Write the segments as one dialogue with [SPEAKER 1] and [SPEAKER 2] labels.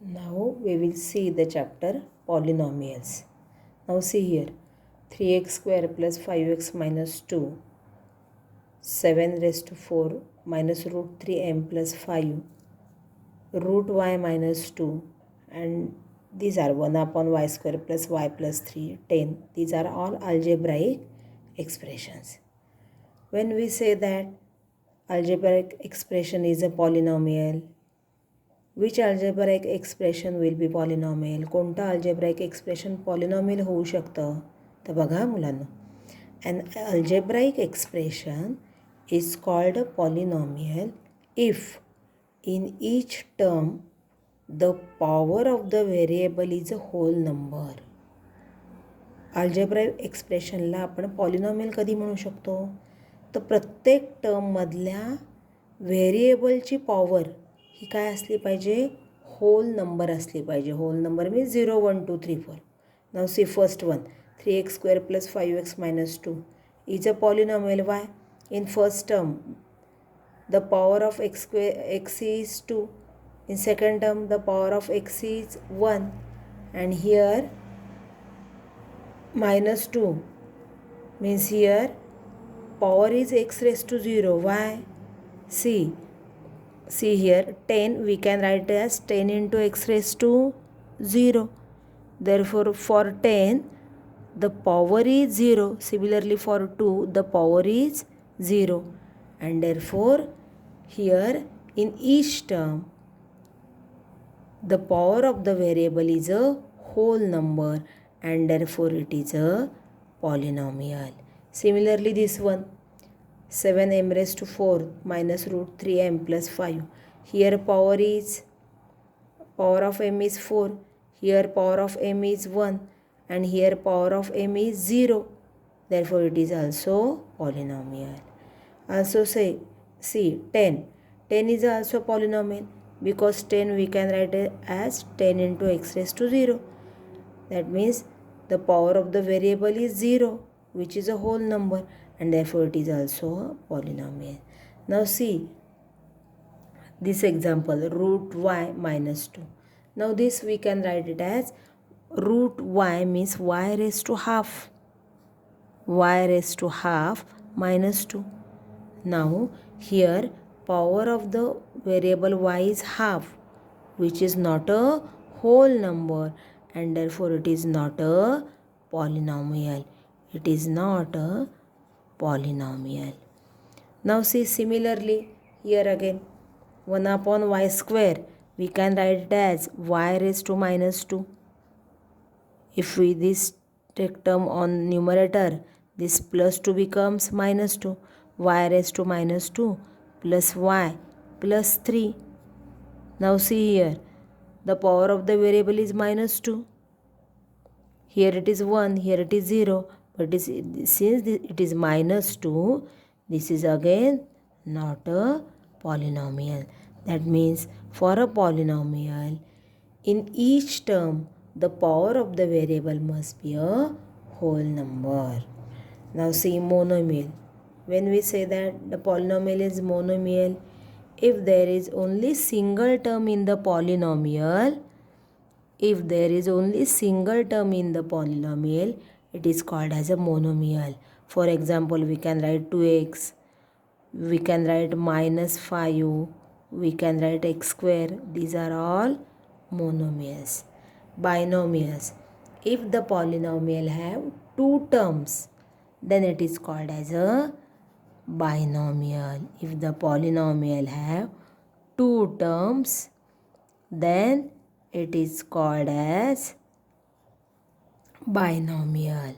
[SPEAKER 1] Now we will see the chapter polynomials. Now see here, 3x square plus 5x minus 2, 7 raised to 4 minus root 3m plus 5, root y minus 2, and these are 1 upon y square plus y plus 3, 10. These are all algebraic expressions. When we say that algebraic expression is a polynomial, which algebraic expression will be polynomial? कोणतं algebraic expression polynomial होऊ शकतं? तर बघा मुलांनो, an algebraic expression is called a polynomial if in each term the power of the variable is a whole number. Algebraic एक्सप्रेशनला आपण polynomial कधी म्हणू शकतो? तर प्रत्येक टर्ममधल्या व्हेरिएबलची पॉवर ही काय असली पाहिजे? होल नंबर असली पाहिजे. Whole number means 0 1 2 3 4. Now see first one, 3x square plus 5x minus 2 is a polynomial. Why? In first term the power of x is 2, in second term the power of x is 1, and here minus 2 means here power is x raised to 0. Why? See here, 10 we can write as 10 into x raised to 0. Therefore for 10 the power is 0. Similarly for 2 the power is 0, and therefore here in each term the power of the variable is a whole number, and therefore it is a polynomial. Similarly this one, 7m raised to 4 minus root 3m plus 5. Here power of m is 4, here power of m is 1, and here power of m is 0. Therefore it is also polynomial. Also see 10 is also polynomial because 10 we can write it as 10 into x raised to 0. That means the power of the variable is 0, which is a whole number, and therefore it is also a polynomial. Now see this example, root y minus 2. Now this we can write it as root y means y raised to half. Y raised to half minus 2. Now here power of the variable y is half, which is not a whole number, and therefore it is not a polynomial. It is not a polynomial. Now see similarly here again, 1 upon y square we can write it as y raised to minus 2. If we this take term on numerator, this plus 2 becomes minus 2. Y raised to minus 2 plus y plus 3. Now see here, the power of the variable is minus 2. Here it is 1, here it is 0. But since it is minus 2, this is again not a polynomial. That means for a polynomial, in each term, the power of the variable must be a whole number. Now see monomial. When we say that the polynomial is monomial, if there is only single term in the polynomial, it is called as a monomial. For example, we can write 2x, we can write minus 5, we can write x square. These are all monomials. Binomials. If the polynomial have two terms, then it is called as a binomial. If the polynomial have two terms, then it is called as binomial.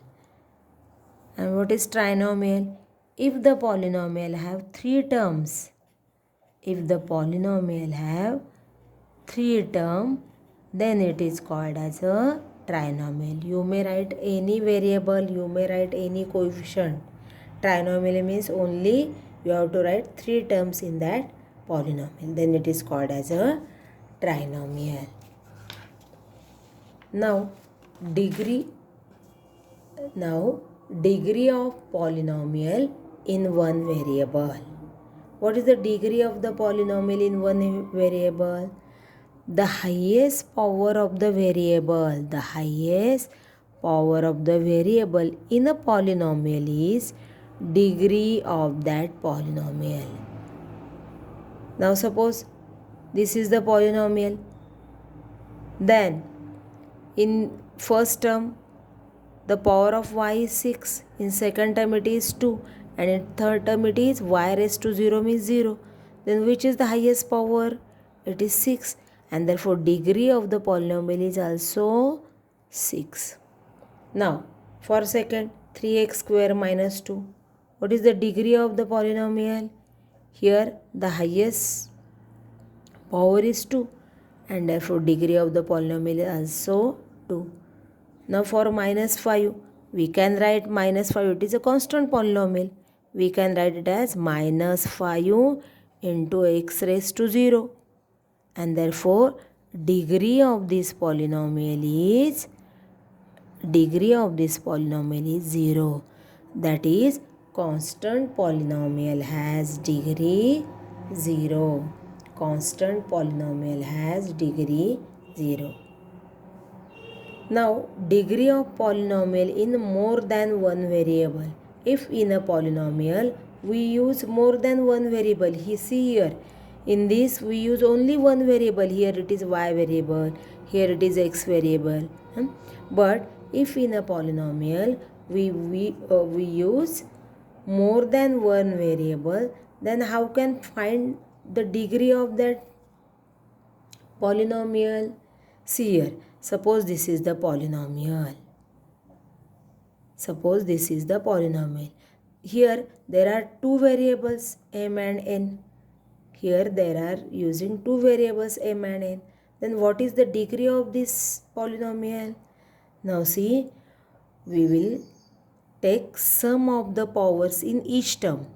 [SPEAKER 1] And what is trinomial? If the polynomial have three terms, then it is called as a trinomial. You may write any variable, you may write any coefficient. Trinomial means only you have to write three terms in that polynomial. Then it is called as a trinomial. Now degree of polynomial in one variable. What is the degree of the polynomial in one variable? the highest power of the variable, the highest power of the variable in a polynomial is degree of that polynomial. Now suppose this is the polynomial. Then in first term the power of y is 6, in second term it is 2, and in third term it is y raised to 0 means 0. Then which is the highest power? It is 6, and therefore degree of the polynomial is also 6. Now for second, 3x square minus 2. What is the degree of the polynomial? Here the highest power is 2, and therefore degree of the polynomial is also 2. Now for minus 5, we can write minus 5, it is a constant polynomial. We can write it as minus 5 into x raised to 0. And therefore degree of this polynomial is 0. That is, constant polynomial has degree 0. Constant polynomial has degree 0. Now, degree of polynomial in more than one variable. If in a polynomial we use more than one variable, see here, in this we use only one variable. Here it is y variable, here it is x variable. But if in a polynomial we use more than one variable, then how can find the degree of that polynomial? See here, suppose this is the polynomial. Suppose this is the polynomial. Here there are two variables m and n. Here there are using two variables m and n. Then what is the degree of this polynomial? Now see, we will take sum of the powers in each term.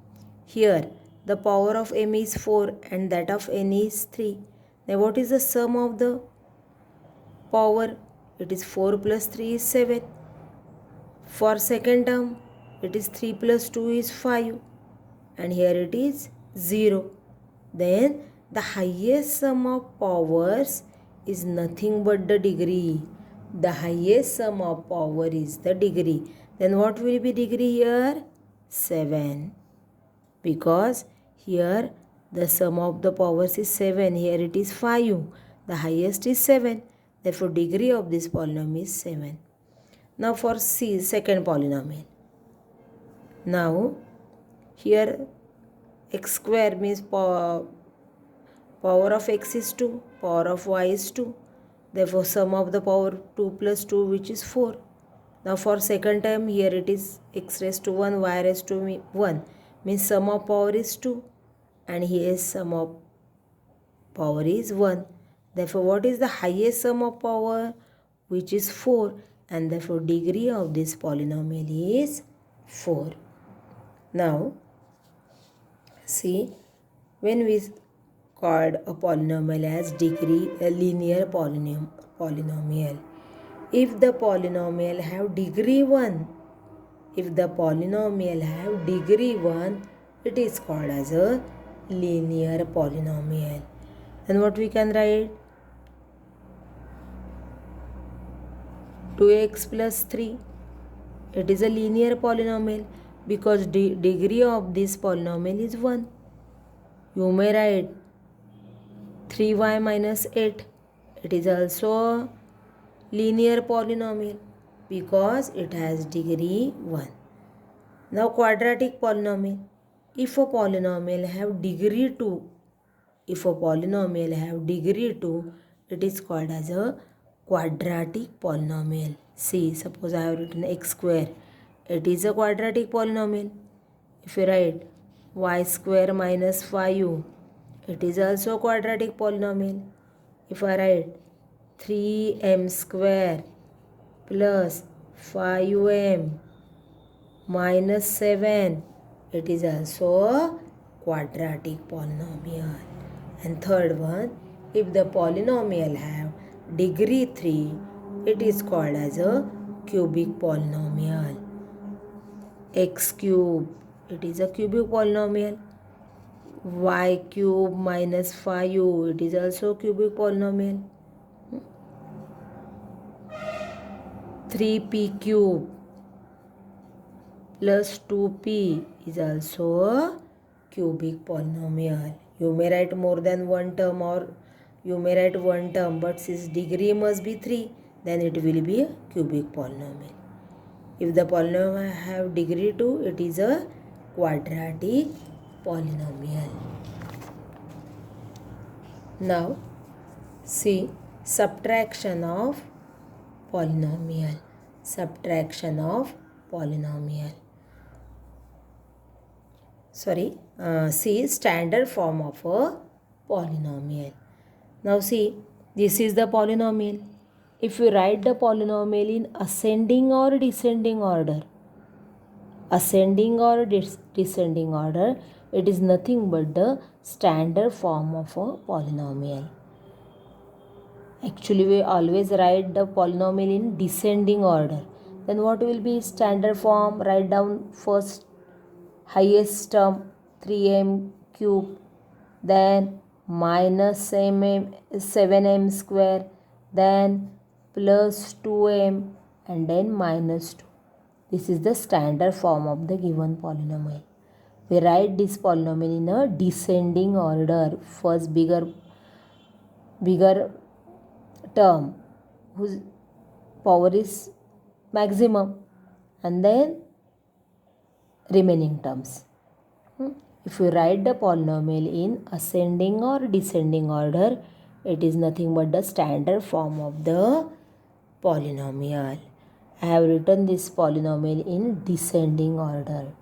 [SPEAKER 1] Here the power of m is 4 and that of n is 3. Now what is the sum of the power? It is 4 plus 3 is 7. For second term it is 3 plus 2 is 5, and here it is 0. Then the highest sum of powers is nothing but the degree. The highest sum of power is the degree. Then what will be degree here? 7. Because here the sum of the powers is 7. Here it is 5. The highest is 7. Therefore degree of this polynomial is 7. Now for C, second polynomial. Now here x square means power of x is 2, power of y is 2. Therefore sum of the power 2 plus 2, which is 4. Now for second term, here it is x raised to 1, y raised to 1. Means sum of power is 2, and here sum of power is 1. Therefore what is the highest sum of power? Which is 4, and therefore degree of this polynomial is 4. Now see, when we called a polynomial as degree a linear polynomial, if the polynomial have degree 1, if the polynomial have degree 1, it is called as a linear polynomial. Then what we can write? 2x plus 3. It is a linear polynomial because degree of this polynomial is 1. You may write 3y minus 8. It is also a linear polynomial because it has degree 1. Now quadratic polynomial. If a polynomial have degree 2, it is called as a quadratic polynomial. See, suppose I have written x square. It is a quadratic polynomial. If you write y square minus 5, it is also a quadratic polynomial. If I write 3m square plus 5m minus 7, it is also a quadratic polynomial. And third one, if the polynomial have degree 3, it is called as a cubic polynomial. X cube, it is a cubic polynomial. y cube minus 5u, it is also cubic polynomial. 3p cube plus 2p is also a cubic polynomial. You may write more than one term or you may write one term, but since degree must be 3, then it will be a cubic polynomial. If the polynomial have degree 2, it is a quadratic polynomial. Now see subtraction of polynomial. Subtraction of polynomial. See standard form of a polynomial. Now see, this is the polynomial. If we write the polynomial in ascending or descending order, descending order, it is nothing but the standard form of a polynomial. Actually, we always write the polynomial in descending order. Then what will be standard form? Write down first highest term 3m cube, then minus 7m square, then plus 2m, and then minus 2. This is the standard form of the given polynomial. We write this polynomial in a descending order. First bigger term whose power is maximum, and then remaining terms. If we write the polynomial in ascending or descending order, it is nothing but the standard form of the polynomial. I have written this polynomial in descending order.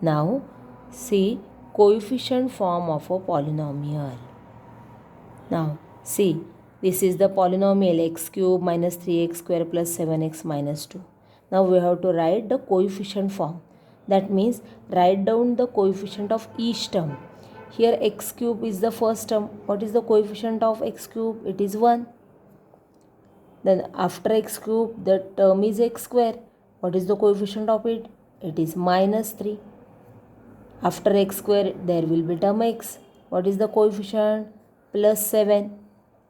[SPEAKER 1] Now see coefficient form of a polynomial. Now see, this is the polynomial x cube minus 3x square plus 7x minus 2. Now we have to write the coefficient form. That means write down the coefficient of each term. Here x cube is the first term. What is the coefficient of x cube? It is 1. Then after x cube, the term is x square. What is the coefficient of it? It is minus 3. After x square, there will be term x. What is the coefficient? Plus 7.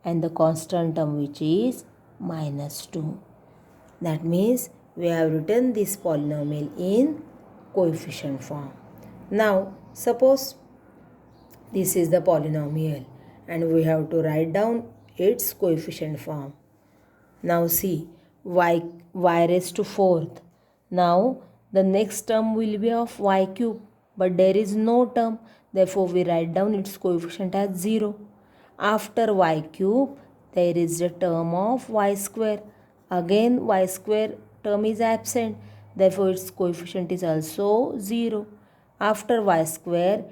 [SPEAKER 1] And the constant term which is minus 2. That means we have written this polynomial in coefficient form. Now suppose this is the polynomial and we have to write down its coefficient form. Now see y raised to 4th. Now the next term will be of y cube, but there is no term, therefore we write down its coefficient as 0. After y cube there is a term of y square. Again y square term is absent, therefore its coefficient is also 0. After y square,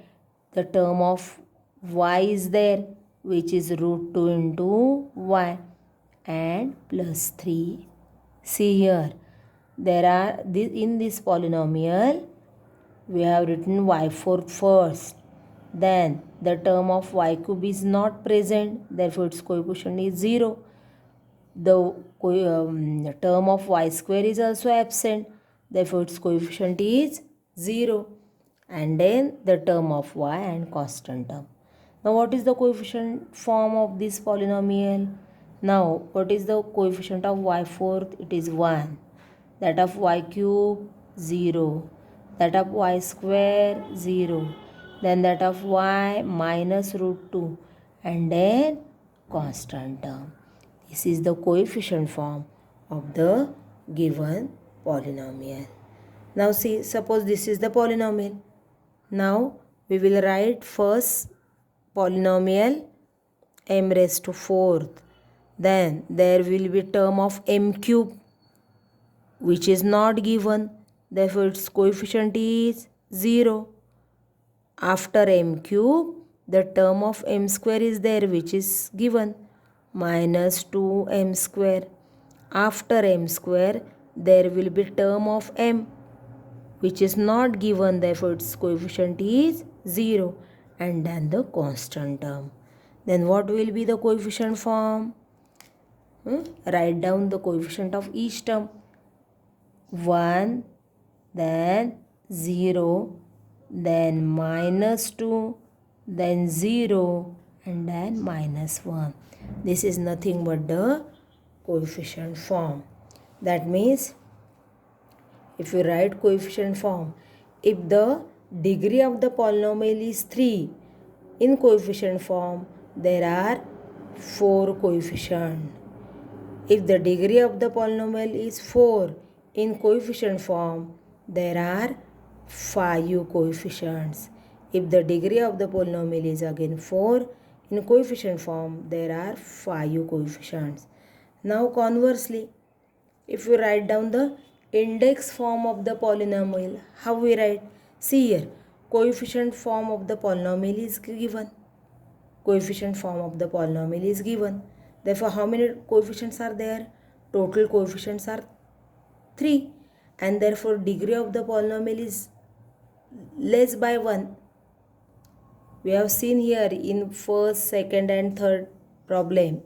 [SPEAKER 1] the term of y is there, which is root 2 into y and plus 3. See here, in this polynomial, we have written y4 first. Then the term of y cube is not present, therefore its coefficient is 0. The term of y square is also absent, therefore its coefficient is 0. And then the term of y and constant term. Now what is the coefficient form of this polynomial? Now what is the coefficient of y4th? It is 1. That of y cube 0. That of y square 0. Then that of y minus root 2. And then constant term. This is the coefficient form of the given polynomial. Now see, suppose this is the polynomial. Now we will write first polynomial m raised to 4th. Then there will be term of m cube which is not given, therefore its coefficient is 0. After m cube, the term of m square is there which is given, minus 2m square. After m square, there will be term of m which is not given, therefore its coefficient is 0, and then the constant term. Then what will be the coefficient form? Write down the coefficient of each term. 1, then 0, then minus 2, then 0, and then -1. This is nothing but the coefficient form. That means if we write coefficient form, if the degree of the polynomial is 3, in coefficient form there are 4 coefficients. If the degree of the polynomial is 4, in coefficient form there are 5 coefficients. If the degree of the polynomial is again 4, in coefficient form there are 5 coefficients. Now conversely, if we write down the index form of the polynomial, how we write? See here, coefficient form of the polynomial is given. Coefficient form of the polynomial is given. Therefore, how many coefficients are there? Total coefficients are 3, and therefore degree of the polynomial is less by 1. We have seen here in first, second and third problem.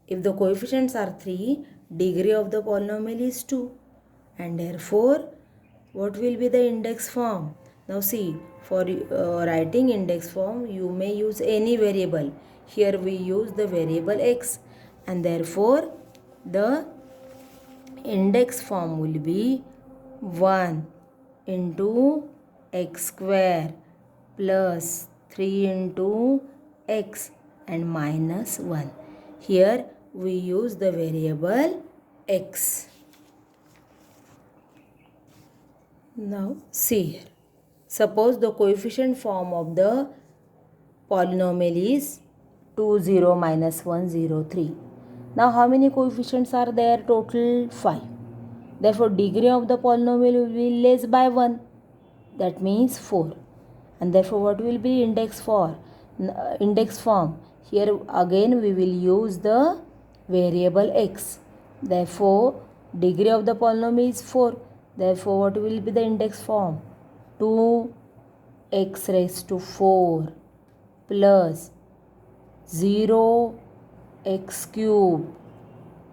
[SPEAKER 1] If the coefficients are 3, degree of the polynomial is 2, and therefore what will be the index form? Now see, for writing index form you may use any variable. Here we use the variable x, and therefore the index form will be 1 into x square plus 3 into x and minus 1. Here we use the variable x. Now see here. Suppose the coefficient form of the polynomial is 2, 0, minus 1, 0, 3. Now how many coefficients are there? Total 5. Therefore degree of the polynomial will be less by 1. That means 4. And therefore what will be index form? Here again we will use the variable x. Therefore degree of the polynomial is 4. Therefore what will be the index form? 2x raised to 4 plus 0x cube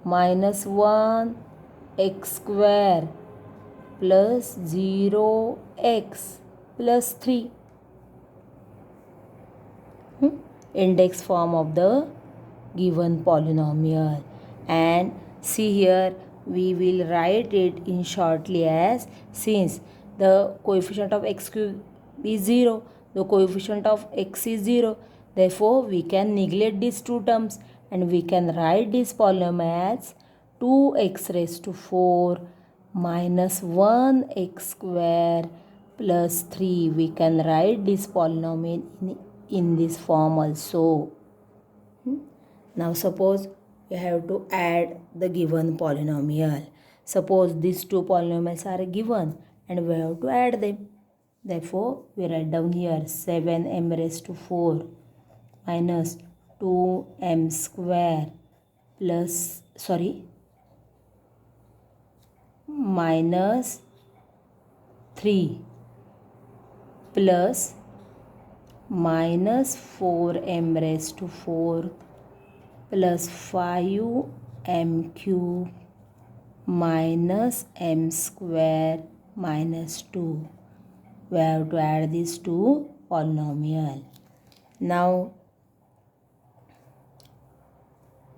[SPEAKER 1] minus 1x square plus 0x plus 3. Index form of the given polynomial. And see here, we will write it in shortly as, since the coefficient of x cube is 0, the coefficient of x is 0, therefore we can neglect these two terms and we can write this polynomial as 2x raised to 4 minus 1x square plus 3. We can write this polynomial in this form also. Now suppose we have to add the given polynomial. Suppose these two polynomials are given and we have to add them. Therefore we write down here 7m raised to 4 minus 2m square plus minus 3 plus minus 4m raised to 4 plus 5m cube minus m square minus 2. We have to add these two polynomial. Now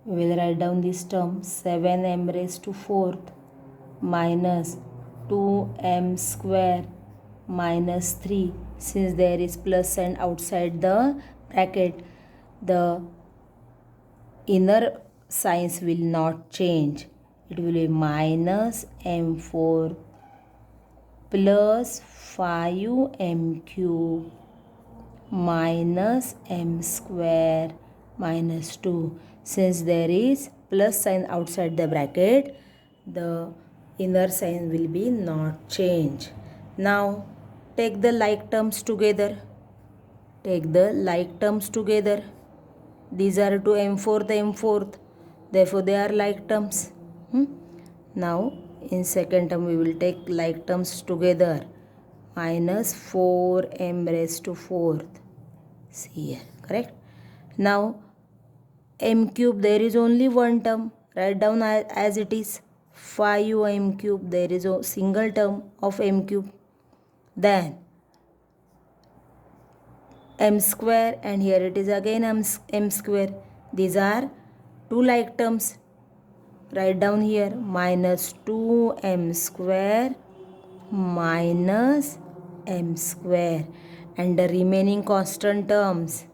[SPEAKER 1] we will write down this term 7m raised to 4th minus 2m square minus 3. Since there is plus sign outside the bracket, the inner signs will not change. It will be minus m4 plus 5m cube minus m square minus 2. Since there is plus sign outside the bracket, the inner sign will be not change. Now take the like terms together. Take the like terms together. These are to m4th. Therefore they are like terms. Now in second term we will take like terms together. Minus 4m raised to 4th. See here, correct? Now m cube, there is only one term. Write down as it is. 5m cube, there is a single term of m cube. Then m square, and here it is again m square. These are two like terms. Write down here minus 2m square minus m square, and the remaining constant terms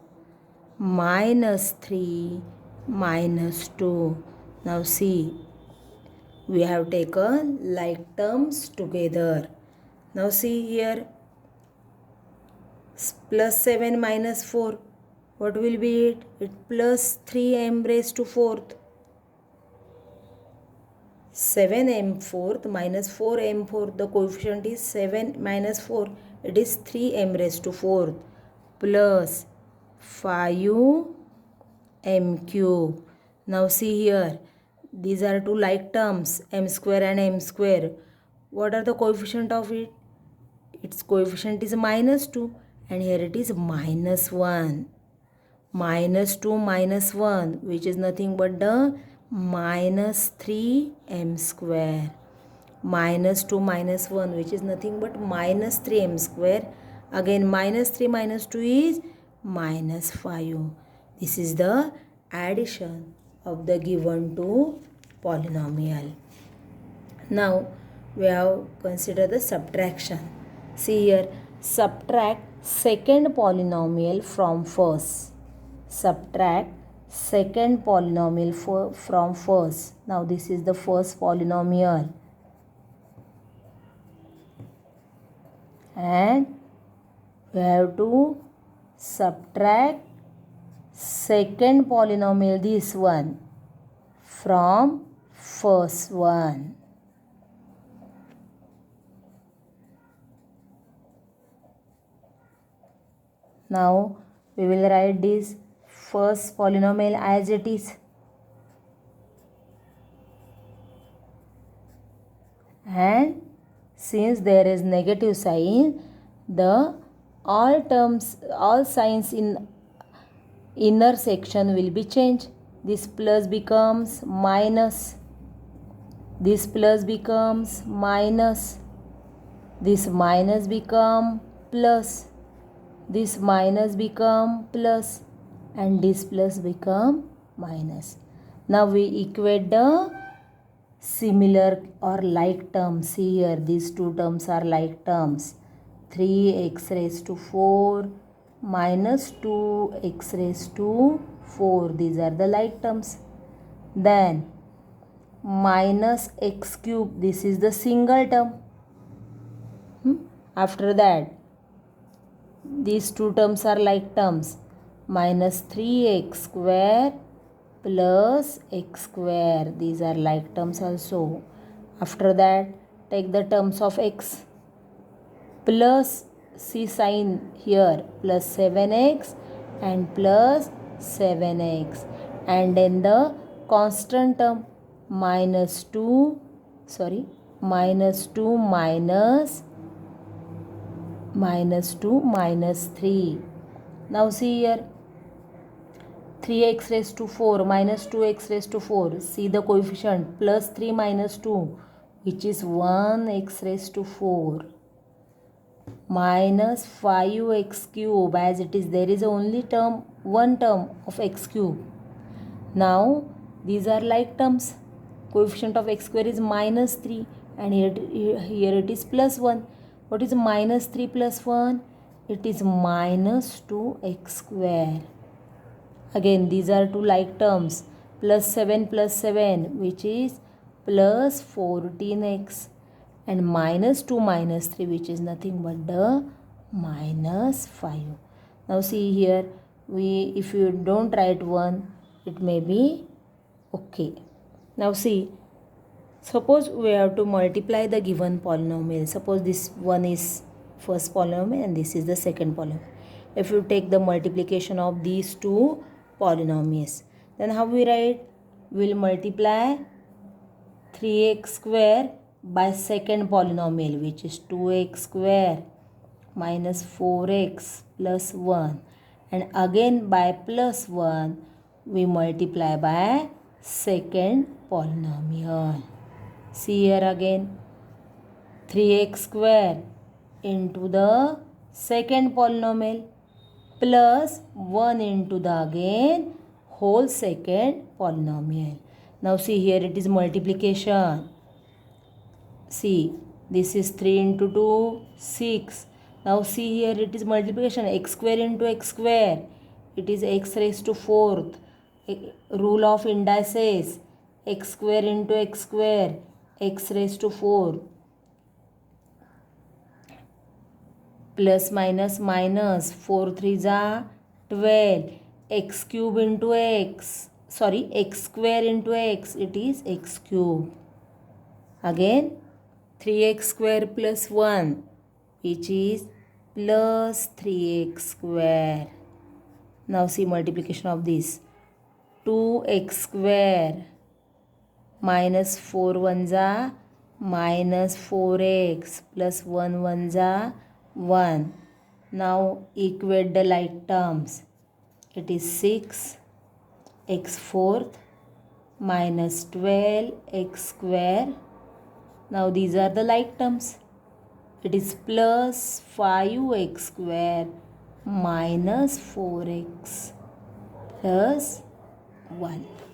[SPEAKER 1] minus 3 minus 2. Now see, we have taken like terms together. Now see here, plus 7 minus 4, what will be it? It plus 3m raised to 4th. 7m fourth minus 4m fourth, the coefficient is 7 minus 4, it is 3m raised to 4th plus 5m cube. Now see here, these are two like terms, m square and m square. What are the coefficient of it? Its coefficient is minus 2, and here it is minus 1. Minus 2 minus 1, which is nothing but the minus 3m square. Minus 2 minus 1, which is nothing but minus 3m square. Again minus 3 minus 2 is minus 5. This is the addition of the given two polynomial. Now we have considered the subtraction. See here, subtract second polynomial from first. Subtract second polynomial from first. Now this is the first polynomial, and we have to subtract second polynomial, this one, from first one. Now we will write this first polynomial as it is, and since there is negative sign, the all signs in inner section will be changed. This plus becomes minus, this plus becomes minus, this minus become plus, this minus become plus, and this plus become minus. Now we equate the similar or like terms. See here, these two terms are like terms. 3x raised to 4 minus 2x raised to 4. These are the like terms. Then minus x cube, this is the single term. After that, these two terms are like terms. Minus 3x square plus x square. These are like terms also. After that, take the terms of x. Plus, see sign here, plus 7x and plus 7x. And then the constant term, minus 2 minus 3. Now see here, 3x raised to 4 minus 2x raised to 4. See the coefficient, plus 3 minus 2, which is 1x raised to 4. Minus 5x cube, as it is, there is only one term of x cube. Now these are like terms. Coefficient of x square is minus 3, and here it is plus 1. What is minus 3 plus 1? It is minus 2x square. Again, these are two like terms. Plus 7, which is plus 14x. And minus 2 minus 3, which is nothing but the minus 5. Now see here, if you don't write 1, it may be okay. Now see, suppose we have to multiply the given polynomial. Suppose this one is first polynomial and this is the second polynomial. If you take the multiplication of these two polynomials, then how we write? We will multiply 3x square by second polynomial, which is 2x square minus 4x plus 1, and again by plus 1 we multiply by second polynomial. See here again, 3x square into the second polynomial plus 1 into the again whole second polynomial. Now see here it is multiplication. See, this is 3 into 2, 6. Now see here it is multiplication, x square into x square. It is x raised to 4th. Rule of indices, x square into x square, x raised to 4. Plus minus minus, 4 3s are 12. X cube into x, sorry, x square into x, it is x cube. Again 3x square plus 1, which is plus 3x square. Now see multiplication of this. 2x square minus 4 ones are minus 4x plus 1 ones are 1. Now equate the like terms. It is 6 x fourth minus 12 x square. Now these are the like terms. It is plus 5x square minus 4x plus 1.